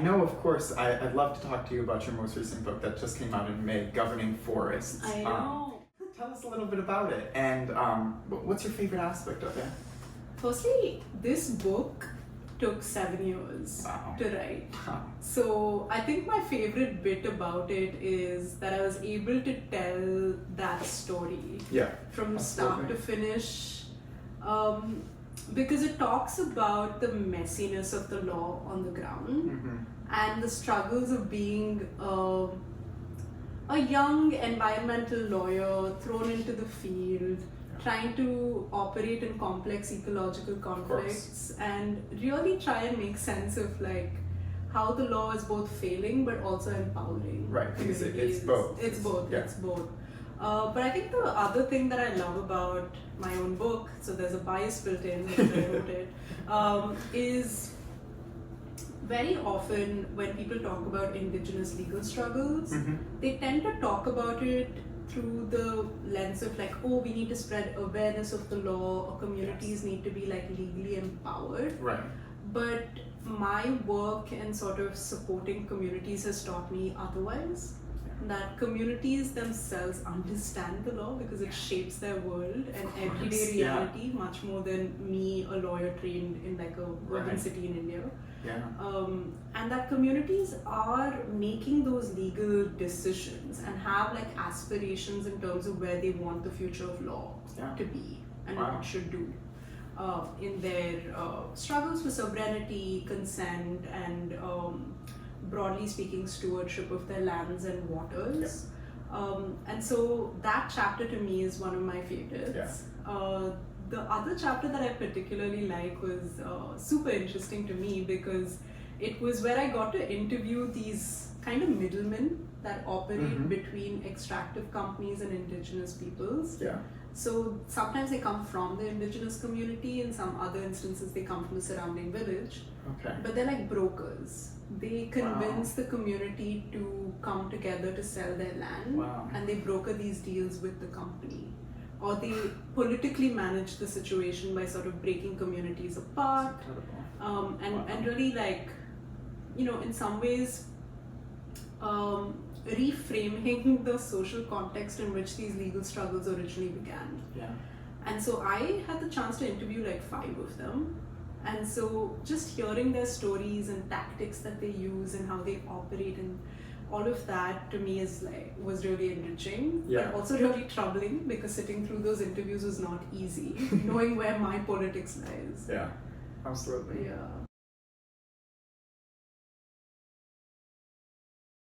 know, of course, I'd love to talk to you about your most recent book that just came out in May, Governing Forests. I know. Tell us a little bit about it, and what's your favorite aspect of it? Firstly, this book took 7 years to write. So I think my favorite bit about it is that I was able to tell that story from start to finish, because it talks about the messiness of the law on the ground and the struggles of being a young environmental lawyer thrown into the field, trying to operate in complex ecological conflicts and really try and make sense of like how the law is both failing but also empowering. Right, because it's both. It's both. But I think the other thing that I love about my own book, so there's a bias built in when I wrote it, is very often when people talk about indigenous legal struggles, they tend to talk about it through the lens of like, oh, we need to spread awareness of the law, or communities need to be like legally empowered. Right. But my work and sort of supporting communities has taught me otherwise. That communities themselves understand the law because it shapes their world and everyday reality much more than me, a lawyer trained in like a urban city in India. And that communities are making those legal decisions and have like aspirations in terms of where they want the future of law to be and what it should do in their struggles for sovereignty, consent, and broadly speaking, stewardship of their lands and waters. And so that chapter to me is one of my favorites. The other chapter that I particularly like was super interesting to me because it was where I got to interview these kind of middlemen that operate between extractive companies and indigenous peoples. So sometimes they come from the indigenous community, in some other instances they come from the surrounding village. But they're like brokers. They convince the community to come together to sell their land, and they broker these deals with the company. Or they politically manage the situation by sort of breaking communities apart, and really like, you know, in some ways reframing the social context in which these legal struggles originally began. And so I had the chance to interview like 5 of them. And so just hearing their stories and tactics that they use and how they operate and all of that to me is like was really enriching, but also really troubling because sitting through those interviews was not easy, knowing where my politics lies. Absolutely.